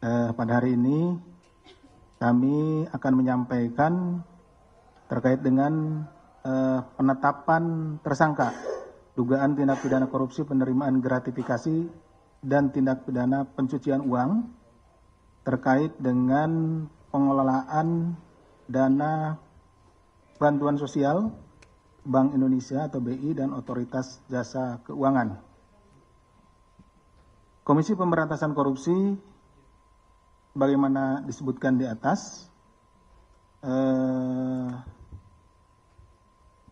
pada hari ini kami akan menyampaikan terkait dengan penetapan tersangka dugaan tindak pidana korupsi penerimaan gratifikasi dan tindak pidana pencucian uang terkait dengan pengelolaan dana bantuan sosial Bank Indonesia atau BI dan Otoritas Jasa Keuangan. Komisi Pemberantasan Korupsi, bagaimana disebutkan di atas,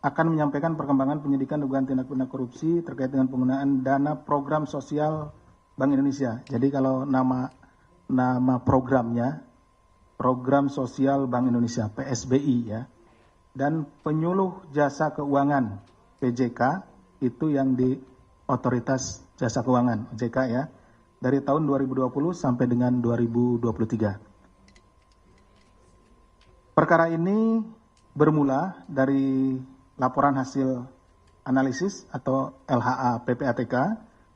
akan menyampaikan perkembangan penyidikan dugaan tindak pidana korupsi terkait dengan penggunaan dana program sosial Bank Indonesia. Jadi kalau nama programnya Program Sosial Bank Indonesia (PSBI) ya, dan penyuluh jasa keuangan (PJK) itu yang di Otoritas Jasa Keuangan (OJK) ya, dari tahun 2020 sampai dengan 2023. Perkara ini bermula dari laporan hasil analisis atau LHA PPATK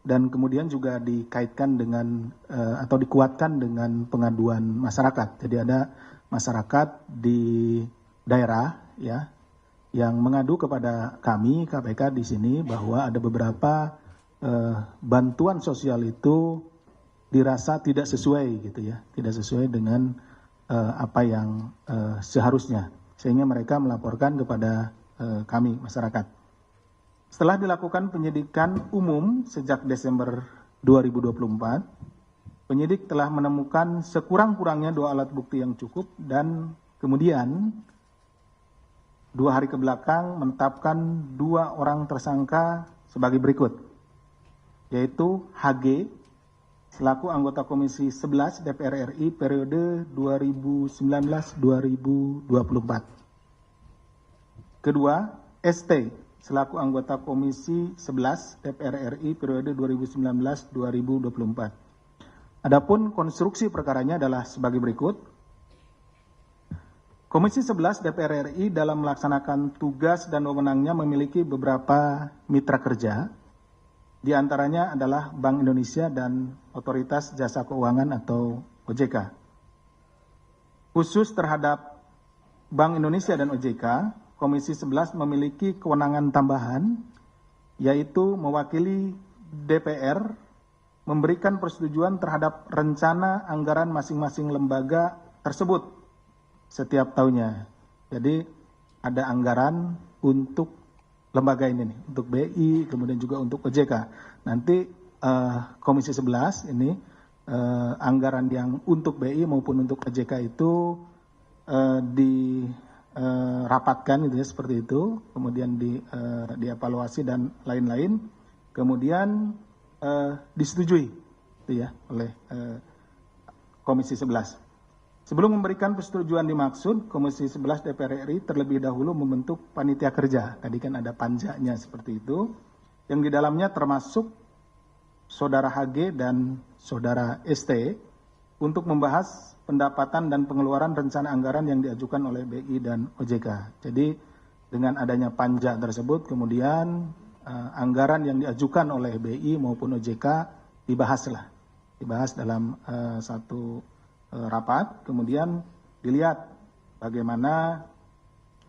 dan kemudian juga dikaitkan dengan atau dikuatkan dengan pengaduan masyarakat. Jadi ada masyarakat di daerah ya yang mengadu kepada kami KPK di sini bahwa ada beberapa bantuan sosial itu dirasa tidak sesuai gitu ya, tidak sesuai dengan apa yang seharusnya, sehingga mereka melaporkan kepada kami masyarakat. Setelah dilakukan penyidikan umum sejak Desember 2024, penyidik telah menemukan sekurang-kurangnya 2 alat bukti yang cukup dan kemudian 2 hari kebelakang menetapkan 2 orang tersangka sebagai berikut, yaitu HG selaku anggota Komisi 11 DPR RI periode 2019-2024. Kedua, ST selaku anggota Komisi 11 DPR RI periode 2019-2024. Adapun konstruksi perkaranya adalah sebagai berikut. Komisi 11 DPR RI dalam melaksanakan tugas dan wewenangnya memiliki beberapa mitra kerja, di antaranya adalah Bank Indonesia dan Otoritas Jasa Keuangan atau OJK. Khusus terhadap Bank Indonesia dan OJK, Komisi 11 memiliki kewenangan tambahan, yaitu mewakili DPR memberikan persetujuan terhadap rencana anggaran masing-masing lembaga tersebut setiap tahunnya. Jadi ada anggaran untuk lembaga ini nih, untuk BI, kemudian juga untuk OJK. Nanti Komisi 11 ini anggaran yang untuk BI maupun untuk OJK itu dirapatkan gitu ya, seperti itu, kemudian dievaluasi dan lain-lain, kemudian disetujui gitu ya oleh Komisi 11. Sebelum memberikan persetujuan dimaksud, Komisi 11 DPR RI terlebih dahulu membentuk panitia kerja. Tadi kan ada panjanya seperti itu, yang di dalamnya termasuk Saudara HG dan Saudara ST untuk membahas pendapatan dan pengeluaran rencana anggaran yang diajukan oleh BI dan OJK. Jadi dengan adanya panja tersebut, kemudian anggaran yang diajukan oleh BI maupun OJK dibahas dalam satu rapat, kemudian dilihat bagaimana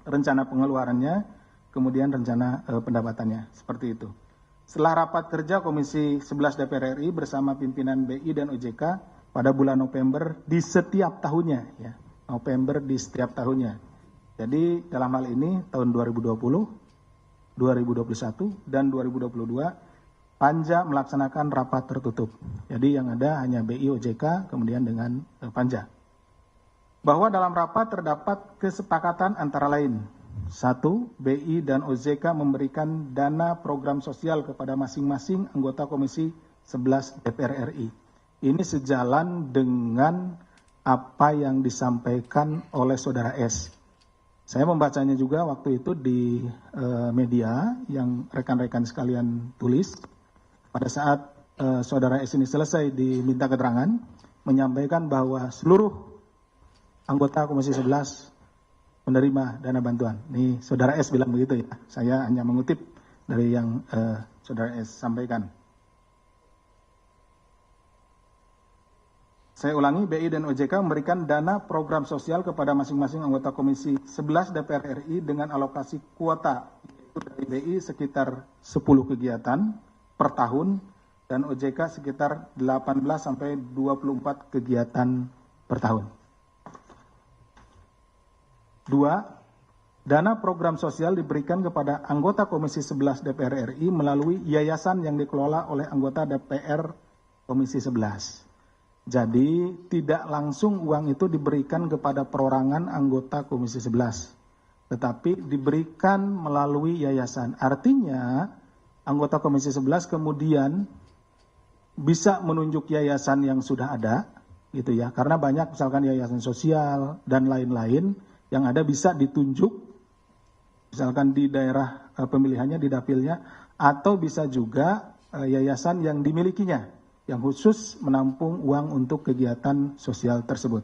rencana pengeluarannya, kemudian rencana pendapatannya, seperti itu. Setelah rapat kerja Komisi 11 DPR RI bersama pimpinan BI dan OJK pada bulan November di setiap tahunnya, ya, November di setiap tahunnya. Jadi dalam hal ini tahun 2020, 2021, dan 2022 Panja melaksanakan rapat tertutup. Jadi yang ada hanya BI OJK kemudian dengan Panja. Bahwa dalam rapat terdapat kesepakatan antara lain. 1. BI dan OJK memberikan dana program sosial kepada masing-masing anggota Komisi 11 DPR RI. Ini sejalan dengan apa yang disampaikan oleh Saudara S. Saya membacanya juga waktu itu di media yang rekan-rekan sekalian tulis. Pada saat Saudara S ini selesai diminta keterangan, menyampaikan bahwa seluruh anggota Komisi 11 menerima dana bantuan. Nih Saudara S bilang begitu ya, saya hanya mengutip dari yang Saudara S sampaikan. Saya ulangi, BI dan OJK memberikan dana program sosial kepada masing-masing anggota Komisi 11 DPR RI dengan alokasi kuota, yaitu dari BI sekitar 10 kegiatan per tahun, dan OJK sekitar 18 sampai 24 kegiatan per tahun. 2. Dana program sosial diberikan kepada anggota Komisi 11 DPR RI melalui yayasan yang dikelola oleh anggota DPR Komisi 11. Jadi tidak langsung uang itu diberikan kepada perorangan anggota Komisi 11, tetapi diberikan melalui yayasan. Artinya anggota Komisi 11 kemudian bisa menunjuk yayasan yang sudah ada, gitu ya. Karena banyak misalkan yayasan sosial dan lain-lain yang ada bisa ditunjuk, misalkan di daerah pemilihannya, di dapilnya, atau bisa juga yayasan yang dimilikinya, yang khusus menampung uang untuk kegiatan sosial tersebut.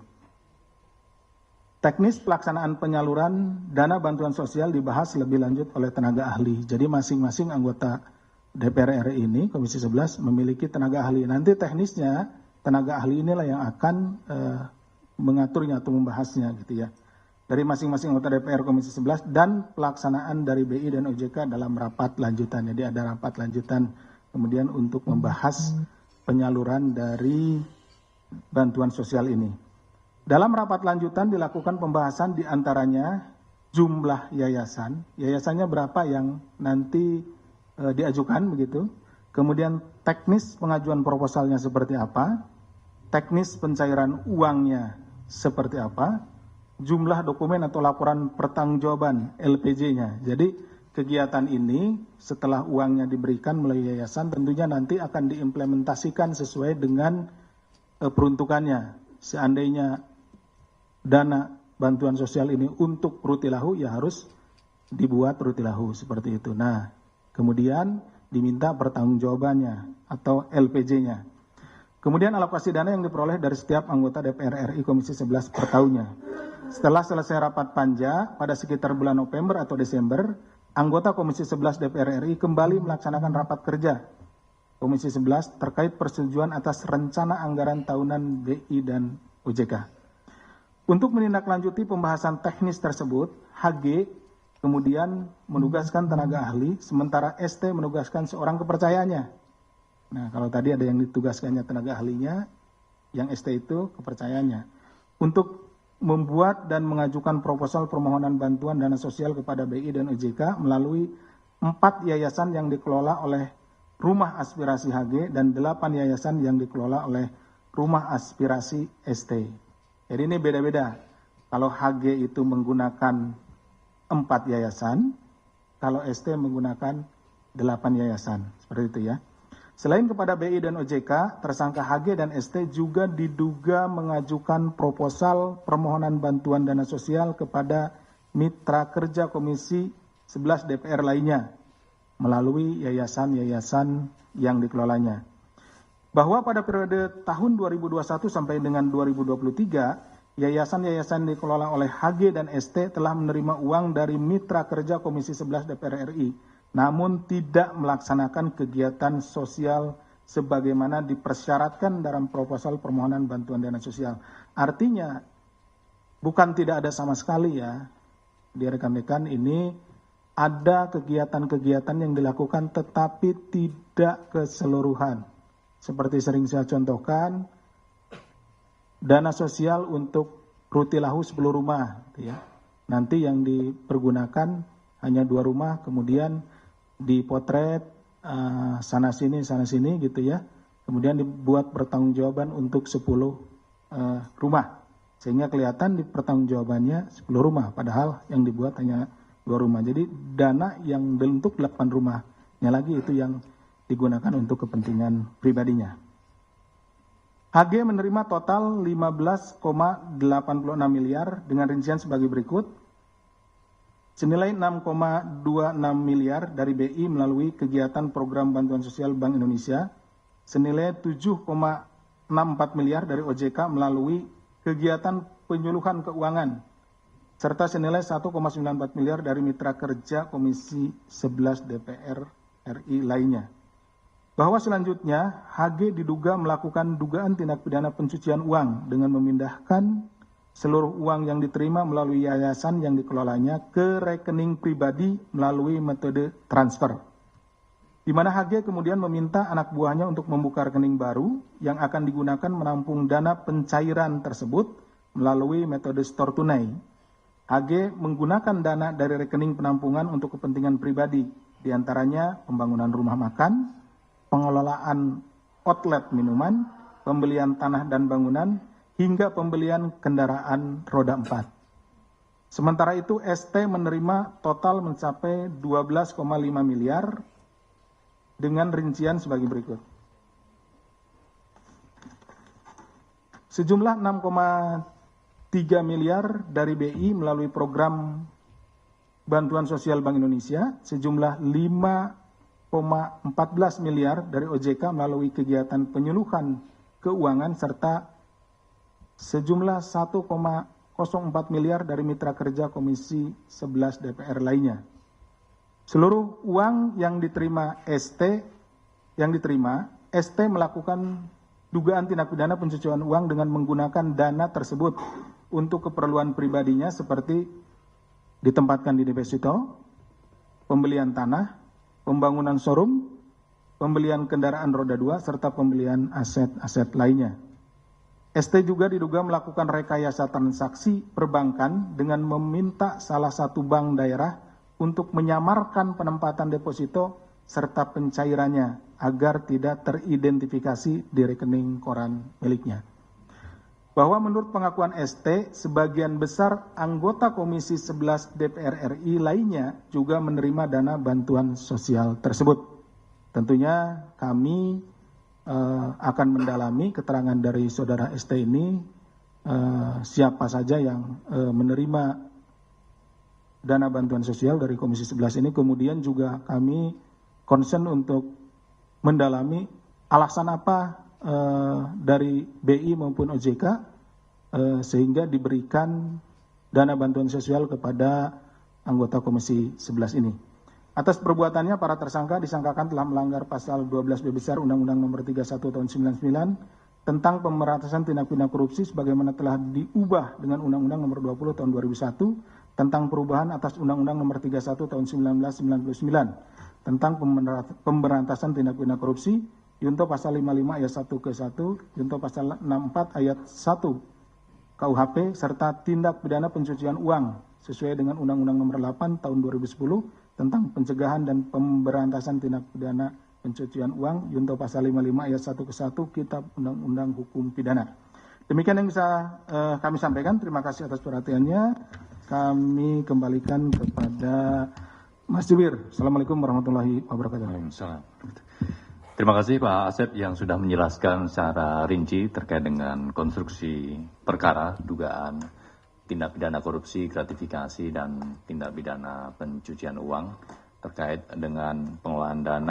Teknis pelaksanaan penyaluran dana bantuan sosial dibahas lebih lanjut oleh tenaga ahli. Jadi masing-masing anggota DPR RI ini, Komisi 11, memiliki tenaga ahli. Nanti teknisnya, tenaga ahli inilah yang akan mengaturnya atau membahasnya, gitu ya. Dari masing-masing anggota DPR Komisi 11 dan pelaksanaan dari BI dan OJK dalam rapat lanjutan. Jadi ada rapat lanjutan kemudian untuk membahas penyaluran dari bantuan sosial ini. Dalam rapat lanjutan dilakukan pembahasan diantaranya jumlah yayasan, yayasannya berapa yang nanti diajukan begitu, kemudian teknis pengajuan proposalnya seperti apa, teknis pencairan uangnya seperti apa, jumlah dokumen atau laporan pertanggungjawaban LPJ-nya. Jadi kegiatan ini setelah uangnya diberikan melalui yayasan tentunya nanti akan diimplementasikan sesuai dengan peruntukannya. Seandainya dana bantuan sosial ini untuk rutilahu, ya harus dibuat rutilahu seperti itu. Nah, kemudian diminta pertanggungjawabannya atau LPJ-nya. Kemudian alokasi dana yang diperoleh dari setiap anggota DPR RI Komisi 11 per tahunnya. Setelah selesai rapat panja pada sekitar bulan November atau Desember, anggota Komisi 11 DPR RI kembali melaksanakan rapat kerja Komisi 11 terkait persetujuan atas rencana anggaran tahunan BI dan OJK. Untuk menindaklanjuti pembahasan teknis tersebut, HG kemudian menugaskan tenaga ahli, sementara ST menugaskan seorang kepercayaannya. Nah, kalau tadi ada yang ditugaskannya tenaga ahlinya, yang ST itu kepercayaannya. Untuk membuat dan mengajukan proposal permohonan bantuan dana sosial kepada BI dan OJK melalui 4 yayasan yang dikelola oleh Rumah Aspirasi HG dan 8 yayasan yang dikelola oleh Rumah Aspirasi ST. Jadi ini beda-beda. Kalau HG itu menggunakan 4 yayasan, kalau ST menggunakan 8 yayasan. Seperti itu ya. Selain kepada BI dan OJK, tersangka HG dan ST juga diduga mengajukan proposal permohonan bantuan dana sosial kepada mitra kerja Komisi 11 DPR lainnya melalui yayasan-yayasan yang dikelolanya. Bahwa pada periode tahun 2021 sampai dengan 2023, yayasan-yayasan dikelola oleh HG dan ST telah menerima uang dari mitra kerja Komisi 11 DPR RI, namun tidak melaksanakan kegiatan sosial sebagaimana dipersyaratkan dalam proposal permohonan bantuan dana sosial. Artinya, bukan tidak ada sama sekali ya, di rekan-rekan ini ada kegiatan-kegiatan yang dilakukan tetapi tidak keseluruhan. Seperti sering saya contohkan, dana sosial untuk rutilahu 10 rumah. Gitu ya. Nanti yang dipergunakan hanya 2 rumah, kemudian dipotret sana sini gitu ya. Kemudian dibuat pertanggungjawaban untuk 10 rumah. Sehingga kelihatan di pertanggungjawabannya 10 rumah, padahal yang dibuat hanya 2 rumah. Jadi dana yang bentuk 8 rumahnya lagi itu yang digunakan untuk kepentingan pribadinya. HG menerima total 15,86 miliar dengan rincian sebagai berikut. Senilai 6,26 miliar dari BI melalui kegiatan program bantuan sosial Bank Indonesia, senilai 7,64 miliar dari OJK melalui kegiatan penyuluhan keuangan, serta senilai 1,94 miliar dari mitra kerja Komisi 11 DPR RI lainnya. Bahwa selanjutnya HG diduga melakukan dugaan tindak pidana pencucian uang dengan memindahkan seluruh uang yang diterima melalui yayasan yang dikelolanya ke rekening pribadi melalui metode transfer. Di mana HG kemudian meminta anak buahnya untuk membuka rekening baru yang akan digunakan menampung dana pencairan tersebut melalui metode store tunai. HG menggunakan dana dari rekening penampungan untuk kepentingan pribadi, diantaranya pembangunan rumah makan, pengelolaan outlet minuman, pembelian tanah dan bangunan, hingga pembelian kendaraan roda 4. Sementara itu ST menerima total mencapai 12,5 miliar dengan rincian sebagai berikut. Sejumlah 6,3 miliar dari BI melalui program Bantuan Sosial Bank Indonesia, sejumlah 5,14 miliar dari OJK melalui kegiatan penyuluhan keuangan, serta sejumlah 1,04 miliar dari mitra kerja Komisi 11 DPR lainnya. Seluruh uang yang diterima ST melakukan dugaan tindak pidana pencucian uang dengan menggunakan dana tersebut untuk keperluan pribadinya seperti ditempatkan di deposito, pembelian tanah, pembangunan showroom, pembelian kendaraan roda 2, serta pembelian aset-aset lainnya. ST juga diduga melakukan rekayasa transaksi perbankan dengan meminta salah satu bank daerah untuk menyamarkan penempatan deposito serta pencairannya agar tidak teridentifikasi di rekening koran miliknya. Bahwa menurut pengakuan ST, sebagian besar anggota Komisi 11 DPR RI lainnya juga menerima dana bantuan sosial tersebut. Tentunya kami akan mendalami keterangan dari saudara ST ini, siapa saja yang menerima dana bantuan sosial dari Komisi 11 ini. Kemudian juga kami concern untuk mendalami alasan apa dari BI maupun OJK sehingga diberikan dana bantuan sosial kepada anggota Komisi 11 ini. Atas perbuatannya, para tersangka disangkakan telah melanggar pasal 12B besar Undang-Undang Nomor 31 Tahun 99 tentang pemberantasan tindak pidana korupsi sebagaimana telah diubah dengan Undang-Undang Nomor 20 Tahun 2001 tentang perubahan atas Undang-Undang Nomor 31 Tahun 1999 tentang pemberantasan tindak pidana korupsi, Junto pasal 55 ayat 1 ke 1, Junto pasal 64 ayat 1 KUHP, serta tindak pidana pencucian uang sesuai dengan Undang-Undang Nomor 8 Tahun 2010 tentang pencegahan dan pemberantasan tindak pidana pencucian uang, Junto pasal 55 ayat 1 ke 1 Kitab Undang-Undang Hukum Pidana. Demikian yang bisa kami sampaikan. Terima kasih atas perhatiannya. Kami kembalikan kepada Mas Jubir. Assalamualaikum warahmatullahi wabarakatuh. Waalaikumsalam. Terima kasih Pak Asep yang sudah menjelaskan secara rinci terkait dengan konstruksi perkara dugaan tindak pidana korupsi, gratifikasi, dan tindak pidana pencucian uang terkait dengan pengelolaan dana